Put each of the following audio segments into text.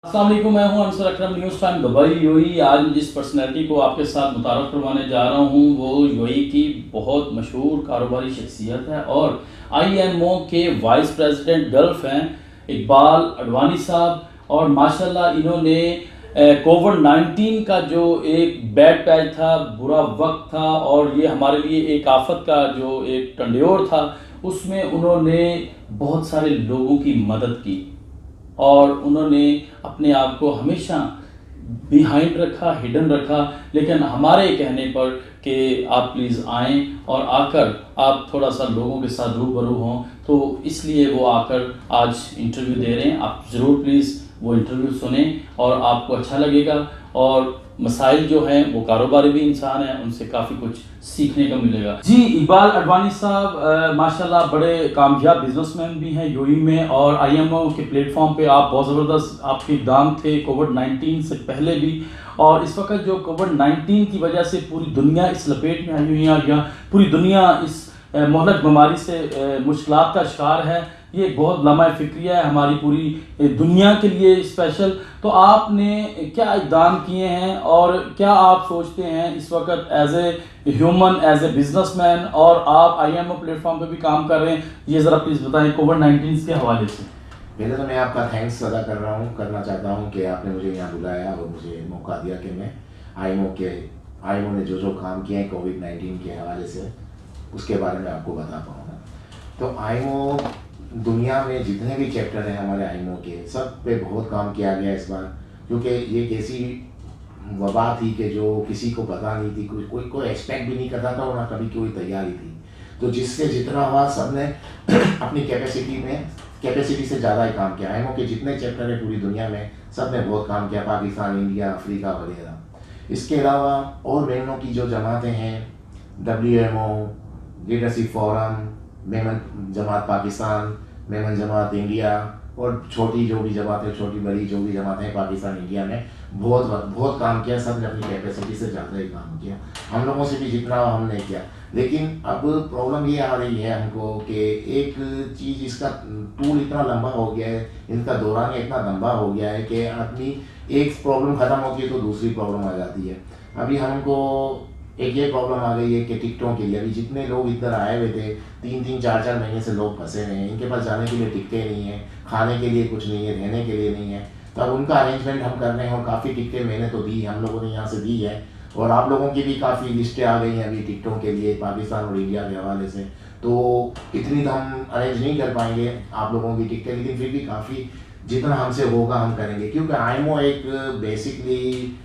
अस्सलाम वालेकुम, मैं हूं अंसर अकरम, न्यूज़ टाइम दुबई यूएई। आज जिस पर्सनैलिटी को आपके साथ मुतारफ़ करवाने जा रहा हूं वो यूएई की बहुत मशहूर कारोबारी शख्सियत है और आईएमओ के वाइस प्रेसिडेंट गल्फ हैं इकबाल अडवाणी साहब। और माशाल्लाह इन्होंने कोविड-19 का जो एक बैड पैच था, बुरा वक्त था और ये हमारे लिए एक आफत का जो एक टंड्योर था, उसमें उन्होंने बहुत सारे लोगों की मदद की और उन्होंने अपने आप को हमेशा बिहाइंड रखा, हिडन रखा। लेकिन हमारे कहने पर कि आप प्लीज़ आएँ और आकर आप थोड़ा सा लोगों के साथ रूबरू हों, तो इसलिए वो आकर आज इंटरव्यू दे रहे हैं। आप ज़रूर प्लीज़ वो इंटरव्यू सुने और आपको अच्छा लगेगा। और मसाइल जो हैं वो कारोबारी भी इंसान हैं, उनसे काफ़ी कुछ सीखने को मिलेगा। जी, इकबाल अडवाणी साहब माशाल्लाह बड़े कामयाब बिजनेसमैन भी हैं यूएई में और आईएमओ के प्लेटफॉर्म पे आप बहुत ज़बरदस्त आपके इक़दाम थे कोविड-19 से पहले भी। और इस वक्त जो कोविड-19 की वजह से पूरी दुनिया इस लपेट में आई हुई है या पूरी दुनिया इस मुहलक बीमारी से मुश्किलात का शिकार है, ये एक बहुत लम्हा फ़िक्रिया है हमारी पूरी दुनिया के लिए स्पेशल। तो आपने क्या इक़दाम किए हैं और क्या आप सोचते हैं इस वक्त as a human, as a businessman, और आप आईएमओ प्लेटफॉर्म पे भी काम कर रहे हैं, ये ज़रा प्लीज़ बताएं कोविड-19 के हवाले से। पहले तो मैं आपका थैंक्स अदा करना चाहता हूँ कि आपने मुझे यहाँ बुलाया और मुझे मौका दिया कि मैं आईएमओ ने जो काम किया है कोविड-19 के हवाले से उसके बारे में आपको बता पाऊँगा। तो आईएमओ दुनिया में जितने भी चैप्टर हैं हमारे आईएमओ के, सब पे बहुत काम किया गया इस बार, क्योंकि ये एक ऐसी वबा थी कि जो किसी को पता नहीं थी, कोई एक्सपेक्ट भी नहीं करता था और ना कभी कोई तैयारी थी। तो जिससे जितना हुआ सब ने अपनी कैपेसिटी से ज़्यादा ही काम किया। आईएमओ के जितने चैप्टर हैं पूरी दुनिया में सब ने बहुत काम किया, पाकिस्तान, इंडिया, अफ्रीका वगैरह। इसके अलावा और मेमनों की जो जमातें हैं, WMO, लीडरशिप फोरम, मेमन जमात पाकिस्तान, मेमन जमात इंडिया और छोटी जो भी जमातें, छोटी बड़ी जो भी जमातें हैं पाकिस्तान, इंडिया में बहुत काम किया। सब ने अपनी कैपेसिटी से ज़्यादा ही काम किया, हम लोगों से भी जितना हमने किया। लेकिन अब प्रॉब्लम ये आ रही है हमको कि एक चीज़, इसका टूल इतना लंबा हो गया है, इनका दौरान इतना लंबा हो गया है कि आदमी एक प्रॉब्लम ख़त्म होती है तो दूसरी प्रॉब्लम आ जाती है। अभी हमको एक ये प्रॉब्लम आ गई है कि टिकटों के लिए अभी जितने लोग इधर आए हुए थे, 3-3, 4-4 महीने से लोग फंसे हुए हैं, इनके पास जाने के लिए टिकटें नहीं है, खाने के लिए कुछ नहीं है, रहने के लिए नहीं है। तो अब उनका अरेंजमेंट हम कर रहे हैं और काफ़ी टिकटें मैंने तो दी, हम लोगों ने यहाँ से दी है और आप लोगों की भी काफ़ी लिस्टें आ गई हैं अभी टिकटों के लिए पाकिस्तान और इंडिया के हवाले से। तो इतनी तो हम अरेंज नहीं कर पाएंगे आप लोगों की टिकटें, लेकिन फिर भी काफ़ी जितना हमसे होगा हम करेंगे, क्योंकि आईएमओ एक बेसिकली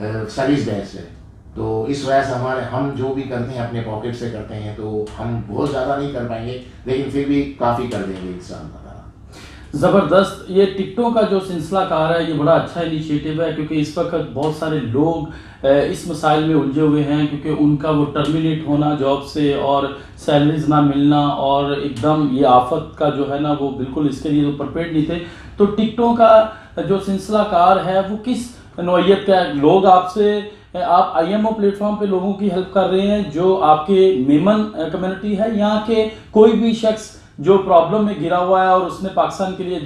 सर्विस बेस्ड है। तो इस वजह से हम जो भी करते हैं अपने पॉकेट से करते हैं, तो हम बहुत ज़्यादा नहीं कर पाएंगे लेकिन फिर भी काफ़ी कर देंगे इंशाअल्लाह। ज़बरदस्त, ये टिकटों का जो सिलसिला कार है ये बड़ा अच्छा इनिशिएटिव है, क्योंकि इस वक्त बहुत सारे लोग इस मसाइल में उलझे हुए हैं, क्योंकि उनका वो टर्मिनेट होना जॉब से और सैलरीज ना मिलना और एकदम ये आफत का जो है ना वो बिल्कुल इसके लिए तो प्रिपेयर्ड नहीं थे। तो टिकटों का जो सिलसिला कार है वो किस नौइयत का है? लोग आपसे आप आईएमओ प्लेटफॉर्म पे लोगों की हेल्प कर रहे हैं जो आपके मेमन कम्युनिटी है, यहाँ के कोई भी शख्स जो प्रॉब्लम में गिरा हुआ है और उसने पाकिस्तान के लिए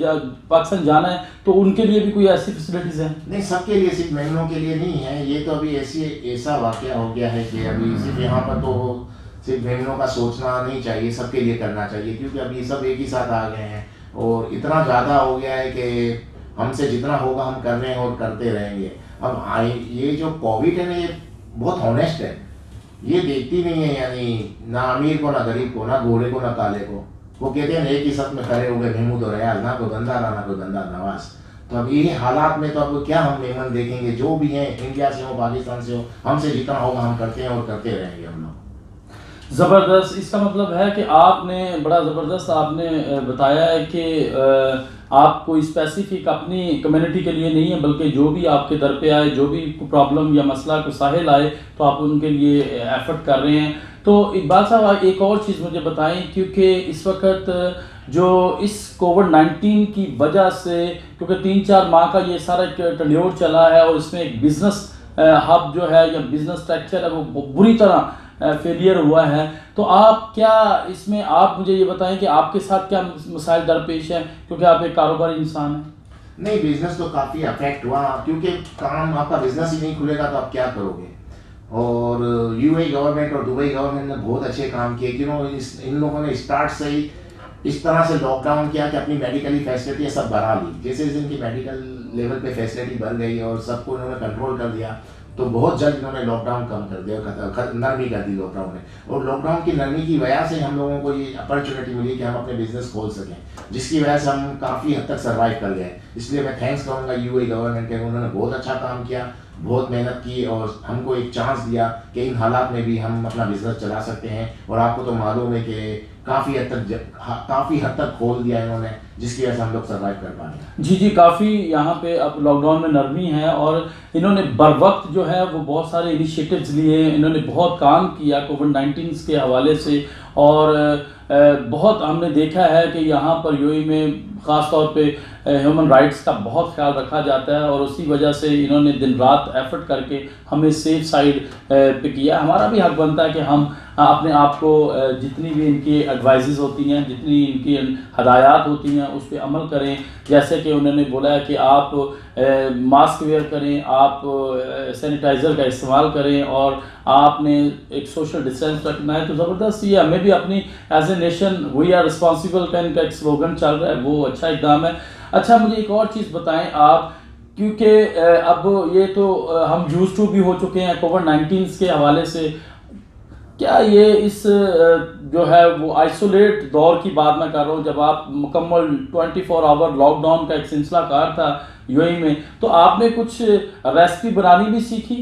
पाकिस्तान जाना है, तो उनके लिए भी कोई ऐसी फैसिलिटीज़ हैं? नहीं, सबके लिए, सिर्फ मेमनों के लिए नहीं है। ये तो अभी ऐसा वाकया हो गया है कि अभी सिर्फ यहाँ पर तो सिर्फ मेमनों का सोचना नहीं चाहिए, सबके लिए करना चाहिए, क्योंकि अभी सब एक ही साथ आ गए हैं और इतना ज़्यादा हो गया है कि हमसे जितना होगा हम कर रहे हैं और करते रहेंगे। अब ये जो कोविड है ना, ये बहुत हॉनेस्ट है, ये देखती नहीं है, यानी ना अमीर को, ना गरीब को, ना घोड़े को, ना काले को। वो कहते हैं एक ही सत में खड़े हो गए महमूद और रयाल, ना को धंधा ना को धंधा नवाज। तो अब ये हालात में तो अब क्या हम मेमन देखेंगे, जो भी हैं इंडिया से हो, पाकिस्तान से हो, हमसे जितना होगा हम करते हैं और करते रहेंगे हम लोग। ज़बरदस्त, इसका मतलब है कि आपने बड़ा ज़बरदस्त आपने बताया है कि आप कोई स्पेसिफिक अपनी कम्युनिटी के लिए नहीं है, बल्कि जो भी आपके दर पे आए, जो भी प्रॉब्लम या मसला को साहिल आए, तो आप उनके लिए एफर्ट कर रहे हैं। तो इकबाल साहब एक और चीज़ मुझे बताएं, क्योंकि इस वक्त जो इस कोविड-19 की वजह से, क्योंकि 3-4 माह का ये सारा टंड्योर चला है और इसमें एक बिज़नेस हब जो है या बिज़नेस स्ट्रक्चर है वो बुरी तरह फेलियर हुआ है। तो आप क्या इसमें आप मुझे ये बताएं कि आपके साथ क्या मसाइल दरपेश हैं, क्योंकि आप एक कारोबारी इंसान हैं। नहीं, बिजनेस तो काफ़ी अफेक्ट हुआ, क्योंकि काम, आपका बिजनेस ही नहीं खुलेगा तो आप क्या करोगे। और यूएई गवर्नमेंट और दुबई गवर्नमेंट ने बहुत अच्छे काम किए, इन लोगों ने स्टार्ट से ही इस तरह से लॉकडाउन किया कि अपनी मेडिकली फैसिलिटी सब बढ़ा ली। जैसे जैसे इनकी मेडिकल लेवल पे फैसिलिटी बढ़ गई और सबको इन्होंने कंट्रोल कर दिया, तो बहुत जल्द इन्होंने लॉकडाउन कम कर दिया, नरमी कर दी लॉकडाउन ने। और लॉकडाउन की नरमी की वजह से हम लोगों को ये अपॉर्चुनिटी मिली कि हम अपने बिजनेस खोल सकें, जिसकी वजह से हम काफ़ी हद तक सर्वाइव कर गए। इसलिए मैं थैंक्स करूँगा यूएई गवर्नमेंट के, उन्होंने बहुत अच्छा काम किया, बहुत मेहनत की और हमको एक चांस दिया कि इन हालात में भी हम अपना बिजनेस चला सकते हैं। और आपको तो मालूम है कि काफ़ी हद तक खोल दिया इन्होंने, जिसकी वजह से हम लोग सर्वाइव कर पा रहे हैं। जी जी, काफ़ी यहाँ पे अब लॉकडाउन में नरमी है और इन्होंने बर वक्त जो है वो बहुत सारे इनिशिएटिव्स लिए, इन्होंने बहुत काम किया कोविड-19 के हवाले से। और बहुत हमने देखा है कि यहाँ पर यूएई में ख़ास तौर पे ह्यूमन राइट्स का बहुत ख्याल रखा जाता है और उसी वजह से इन्होंने दिन रात एफर्ट करके हमें सेफ साइड पे किया। हमारा भी हक बनता है कि हम अपने आप को जितनी भी इनकी एडवाइजेस होती हैं, जितनी इनकी हदायत होती हैं, उस पर अमल करें। जैसे कि उन्होंने बोला है कि आप मास्क वेयर करें, आप सैनिटाइज़र का इस्तेमाल करें और आपने एक सोशल डिस्टेंस रखना है। तो ज़बरदस्त ये हमें भी अपनी as a nation we are responsible का इनका एक स्लोगन चल रहा है, वो अच्छा इकदाम है। अच्छा, मुझे एक और चीज़ बताएं आप, क्योंकि अब ये तो हम यूज टू भी हो चुके हैं कोविड-19 के हवाले से। क्या ये इस जो है वो आइसोलेट दौर की बात मैं कर रहा हूँ, जब आप मुकम्मल 24 आवर लॉकडाउन का एक सिलसिला कार था यूएई में, तो आपने कुछ रेसिपी बनानी भी सीखी?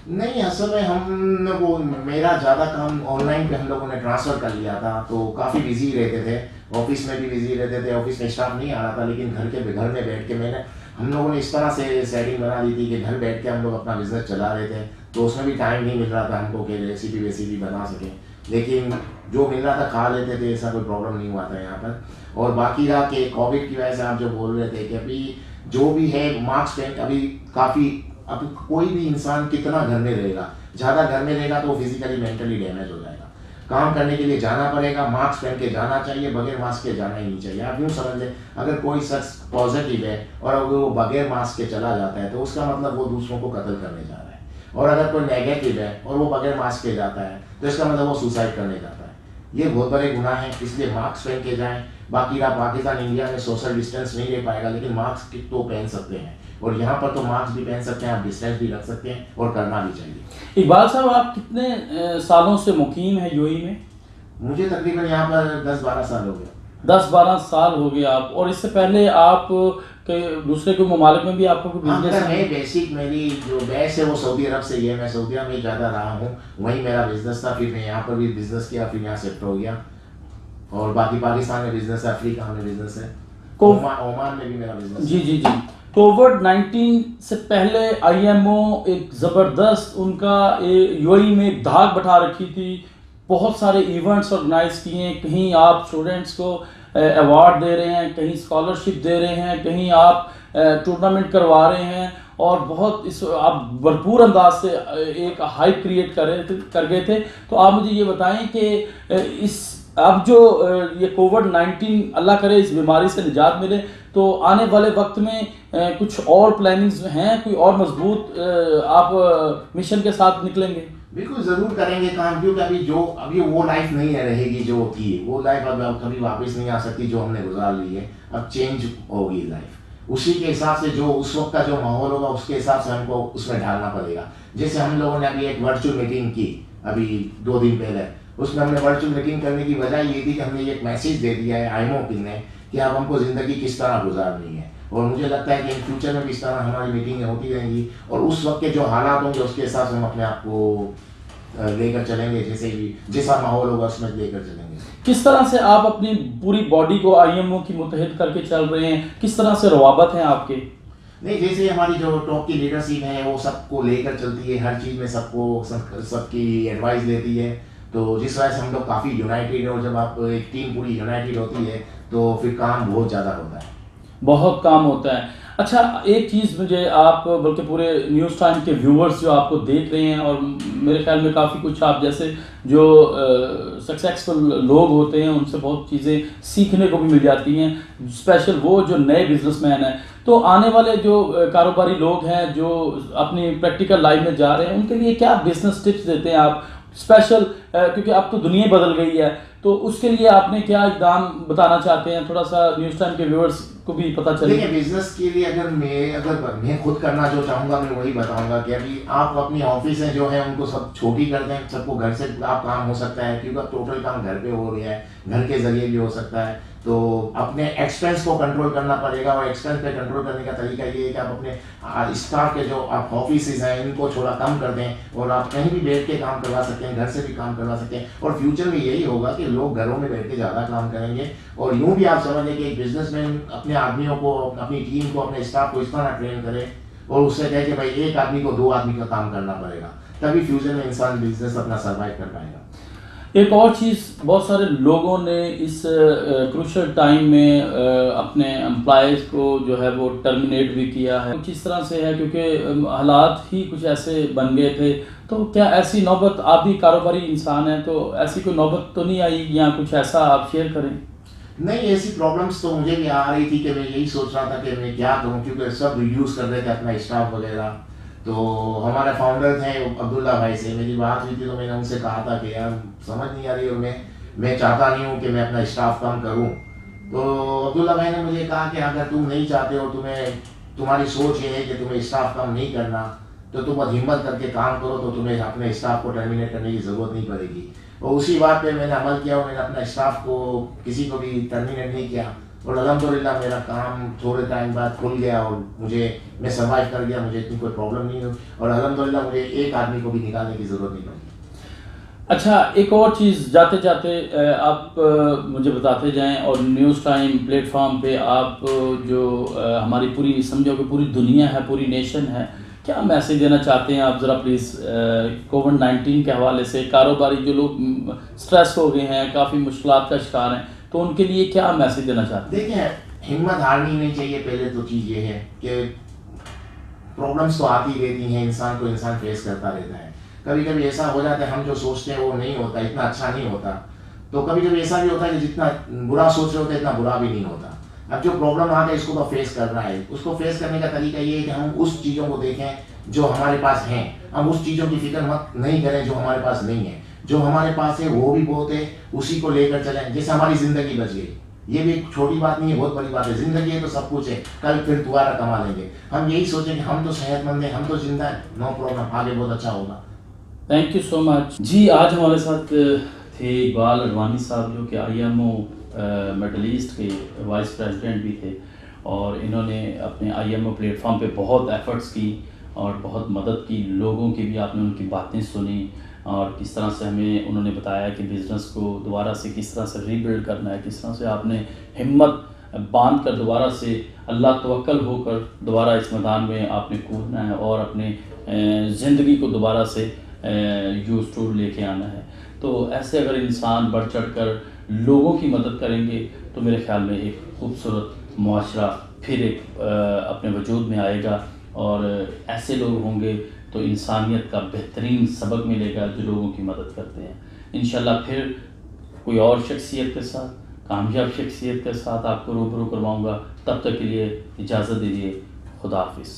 नहीं, असल में वो मेरा ज़्यादा काम ऑनलाइन पे हम लोगों ने ट्रांसफ़र कर लिया था, तो काफ़ी बिजी रहते थे, ऑफिस में भी बिजी रहते थे, ऑफिस में स्टाफ नहीं आ रहा था। लेकिन घर में बैठ के हम लोगों ने इस तरह से सेटिंग बना दी थी कि घर बैठ के हम लोग अपना बिजनेस चला रहे थे, तो उसमें भी टाइम नहीं मिल रहा था हमको कि रेसिपी वेसिपी बना सकें। लेकिन जो मिल रहा था खा लेते थे, ऐसा कोई प्रॉब्लम नहीं हुआ था यहाँ पर। और बाकी रहा कि कोविड की वजह से आप जो बोल रहे थे कि अभी जो भी है मार्क्स टैंक अभी काफ़ी, अब कोई भी इंसान कितना घर में रहेगा, ज़्यादा घर में रहेगा तो फिजिकली मेंटली डैमेज हो जाएगा। काम करने के लिए जाना पड़ेगा, मास्क पहन के जाना चाहिए, बगैर मास्क के जाना ही नहीं चाहिए। आप यूँ समझ लें, अगर कोई शख्स पॉजिटिव है और अगर वो बगैर मास्क के चला जाता है तो उसका मतलब वो दूसरों को कत्ल करने जा रहा है। और अगर कोई नेगेटिव है और वो बगैर मास्क के जाता है तो इसका मतलब वो सुसाइड करने जाता है। ये बहुत बड़े गुनाह है, इसलिए मास्क पहन के जाएं। बाकी रहा पाकिस्तान इंडिया में सोशल डिस्टेंस नहीं रह पाएगा, लेकिन मास्क तो पहन सकते हैं और यहाँ पर तो मास्क भी पहन सकते हैं, आप डिस्टेंस भी रख सकते हैं और करना भी चाहिए। इकबाल साहब, आप कितने सालों से मुकीम है यूएई में? मुझे तकरीबन यहाँ पर 10-12 साल हो गए। 10-12 साल हो गए आप, और इससे पहले आप के दूसरे कोई ममालिक में भी आपको कोई बिजनेस है? बेसिक मेरी जो बेस है वो सऊदी अरब से ही है, मैं सऊदी अरब में ज़्यादा रहा हूँ, वहीं मेरा बिजनेस था। फिर मैं यहाँ पर भी बिजनेस किया, फिर यहाँ शिफ्ट हो गया। और बाकी पाकिस्तान में बिजनेस है, अफ्रीका में बिजनेस है, ओमान में भी मेरा बिजनेस। जी जी जी। कोविड-19 से पहले आईएमओ एक ज़बरदस्त उनका यूएई में एक धाक बैठा रखी थी, बहुत सारे इवेंट्स ऑर्गेनाइज किए हैं। कहीं आप स्टूडेंट्स को अवार्ड दे रहे हैं, कहीं स्कॉलरशिप दे रहे हैं, कहीं आप टूर्नामेंट करवा रहे हैं, और बहुत इस आप भरपूर अंदाज से एक हाइप क्रिएट कर गए थे। तो आप मुझे ये बताएं कि इस अब जो ये कोविड-19 अल्लाह करे इस बीमारी से निजात मिले, तो आने वाले वक्त में कुछ और प्लानिंग्स हैं, कोई और मजबूत आप मिशन के साथ निकलेंगे? बिल्कुल ज़रूर करेंगे काम, क्योंकि अभी वो लाइफ नहीं रहेगी जो थी। वो लाइफ अब कभी वापस नहीं आ सकती जो हमने गुजार ली है। अब चेंज होगी लाइफ, उसी के हिसाब से जो उस वक्त का जो माहौल होगा उसके हिसाब से हमको उसमें ढालना पड़ेगा। जैसे हम लोगों ने अभी एक वर्चुअल मीटिंग की अभी 2 दिन पहले, उसमें हमने वर्चुअल मीटिंग करने की वजह ये थी कि हमने एक मैसेज दे दिया है आईएमओ ने कि अब हमको ज़िंदगी किस तरह गुजारनी है। और मुझे लगता है कि इन फ्यूचर में भी इस तरह हमारी मीटिंगें होती रहेंगी और उस वक्त के जो हालात होंगे उसके हिसाब से हम अपने आप को लेकर चलेंगे, जैसा माहौल होगा उसमें लेकर चलेंगे। किस तरह से आप अपनी पूरी बॉडी को आईएमओ की मुतहद करके चल रहे हैं, किस तरह से रवाबत हैं आपके? नहीं, जैसे हमारी जो टॉप की लीडरशिप है वो सबको लेकर चलती है, हर चीज़ में सबकी एडवाइस देती है, तो जिस वजह से हम लोग काफ़ी यूनाइटेड हैं। और जब आप एक टीम पूरी यूनाइटेड होती है तो फिर काम बहुत ज़्यादा होता है। बहुत काम होता है। अच्छा, एक चीज़ मुझे आप बल्कि पूरे न्यूज़ टाइम के व्यूअर्स जो आपको देख रहे हैं, और मेरे ख्याल में काफ़ी कुछ आप जैसे जो सक्सेसफुल लोग होते हैं उनसे बहुत चीज़ें सीखने को भी मिल जाती हैं, स्पेशल वो जो नए बिजनेसमैन हैं। तो आने वाले जो कारोबारी लोग हैं जो अपनी प्रैक्टिकल लाइफ में जा रहे हैं, उनके लिए क्या बिजनेस टिप्स देते हैं आप स्पेशल, क्योंकि अब तो दुनिया बदल गई है, तो उसके लिए आपने क्या इकदाम बताना चाहते हैं, थोड़ा सा न्यूज़ टाइम के व्यूअर्स को भी पता चले। देखिए, बिजनेस के लिए अगर मैं खुद करना जो चाहूँगा, मैं वही बताऊँगा कि अभी आप अपनी ऑफिसें जो हैं उनको सब छोटी कर दें, सबको घर से आप काम हो सकता है, क्योंकि टोटल काम घर पे हो रहा है, घर के जरिए भी हो सकता है। तो अपने एक्सपेंस को कंट्रोल करना पड़ेगा, और एक्सपेंस पे कंट्रोल करने का तरीका ये है कि आप अपने स्टाफ के जो आप ऑफिसेज हैं इनको थोड़ा कम कर दें, और आप कहीं भी बैठ के काम करवा सकते हैं, घर से भी काम करवा सकते हैं। और फ्यूचर में यही होगा कि लोग घरों में बैठ के ज़्यादा काम करेंगे। और यूँ भी आप समझ लें कि एक बिजनेसमैन अपने आदमियों को, अपनी टीम को, अपने स्टाफ को इस तरह ट्रेन करे और उससे कहे कि भाई एक आदमी को 2 आदमी का काम करना पड़ेगा, तभी फ्यूचर में इंसान बिजनेस अपना सर्वाइव कर पाएगा। एक और चीज़, बहुत सारे लोगों ने इस क्रूशल टाइम में अपने एम्प्लॉयज़ को जो है वो टर्मिनेट भी किया है। कुछ इस तरह से है क्योंकि हालात ही कुछ ऐसे बन गए थे। तो क्या ऐसी नौबत, आप भी कारोबारी इंसान हैं, तो ऐसी कोई नौबत तो नहीं आई, या कुछ ऐसा आप शेयर करें? नहीं, ऐसी प्रॉब्लम्स तो मुझे भी आ रही थी कि मैं यही सोच रहा था कि मैं क्या करूं, क्योंकि सब रिड्यूस कर रहे थे अपना स्टाफ वगैरह। तो हमारे फाउंडर थे अब्दुल्ला भाई से मेरी बात हुई थी, तो मैंने उनसे कहा था कि यार समझ नहीं आ रही, और मैं चाहता नहीं हूं कि मैं अपना स्टाफ कम करूं। तो अब्दुल्ला भाई ने मुझे कहा कि अगर तुम नहीं चाहते हो, तुम्हारी सोच ये है कि तुम्हें स्टाफ कम नहीं करना, तो तुम बहुत हिम्मत करके काम करो, तो तुम्हें अपने स्टाफ को टर्मिनेट करने की ज़रूरत नहीं पड़ेगी। और उसी बात पे मैंने अमल किया, और मैंने अपना स्टाफ को किसी को भी टर्मिनेट नहीं किया, और अल्हम्दुलिल्लाह मेरा काम थोड़े टाइम बाद खुल गया, और मैं सर्वाइव कर गया, मुझे इतनी कोई प्रॉब्लम नहीं हुई, और अल्हम्दुलिल्लाह मुझे एक आदमी को भी निकालने की ज़रूरत नहीं पड़ी। अच्छा, एक और चीज़ जाते जाते आप मुझे बताते जाएं, और न्यूज़ टाइम प्लेटफॉर्म पे आप जो हमारी पूरी, समझो कि पूरी दुनिया है, पूरी नेशन है, क्या मैसेज देना चाहते हैं आप ज़रा प्लीज़ कोविड-19 के हवाले से? कारोबारी जो लोग स्ट्रेस हो गए हैं, काफ़ी मुश्किलात का शिकार हैं, तो उनके लिए क्या मैसेज देना चाहते हैं? देखिए, हिम्मत हारनी नहीं चाहिए। पहले तो चीज़ ये है कि प्रॉब्लम्स तो आती रहती हैं, इंसान फेस करता रहता है। कभी कभी ऐसा हो जाता है हम जो सोचते हैं वो नहीं होता, इतना अच्छा नहीं होता। तो कभी कभी ऐसा भी होता है कि जितना बुरा सोच रहे होते हैं इतना बुरा भी नहीं होता। अब जो प्रॉब्लम आ गई इसको तो फेस करना है। उसको फेस करने का तरीका ये है कि हम उस चीज़ों को देखें जो हमारे पास हैं, हम उस चीज़ों की फिक्र मत नहीं करें जो हमारे पास नहीं है। जो हमारे पास है वो भी बहुत है, उसी को लेकर चलें। जैसे हमारी ज़िंदगी बच गई, ये भी एक छोटी बात नहीं है, बहुत बड़ी बात है। ज़िंदगी है तो सब कुछ है, कल फिर दोबारा कमा लेंगे। हम यही सोचें कि हम तो सेहतमंद हैं, हम तो जिंदा हैं, नो प्रॉब्लम, आगे बहुत अच्छा होगा। थैंक यू सो मच जी। आज हमारे साथ थे इकबाल अडवाणी साहब, जो कि IMO मिडल ईस्ट के वाइस प्रेसिडेंट भी थे, और इन्होंने अपने IMO प्लेटफॉर्म पे बहुत एफ़र्ट्स की और बहुत मदद की। लोगों की भी आपने उनकी बातें सुनी, और किस तरह से हमें उन्होंने बताया कि बिज़नेस को दोबारा से किस तरह से रीबिल्ड करना है, किस तरह से आपने हिम्मत बांध कर दोबारा से अल्लाह तवक्कल होकर दोबारा इस मैदान में आपने कूदना है, और अपने ज़िंदगी को दोबारा से यूज़ टू लेके आना है। तो ऐसे अगर इंसान बढ़ चढ़ कर लोगों की मदद करेंगे, तो मेरे ख़्याल में एक खूबसूरत मुआशरा फिर एक अपने वजूद में आएगा, और ऐसे लोग होंगे तो इंसानियत का बेहतरीन सबक मिलेगा जो लोगों की मदद करते हैं। इंशाल्लाह फिर कोई और शख्सियत के साथ, कामयाब शख्सियत के साथ आपको रूबरू करवाऊँगा। तब तक के लिए इजाज़त दीजिए। खुदा हाफिज़।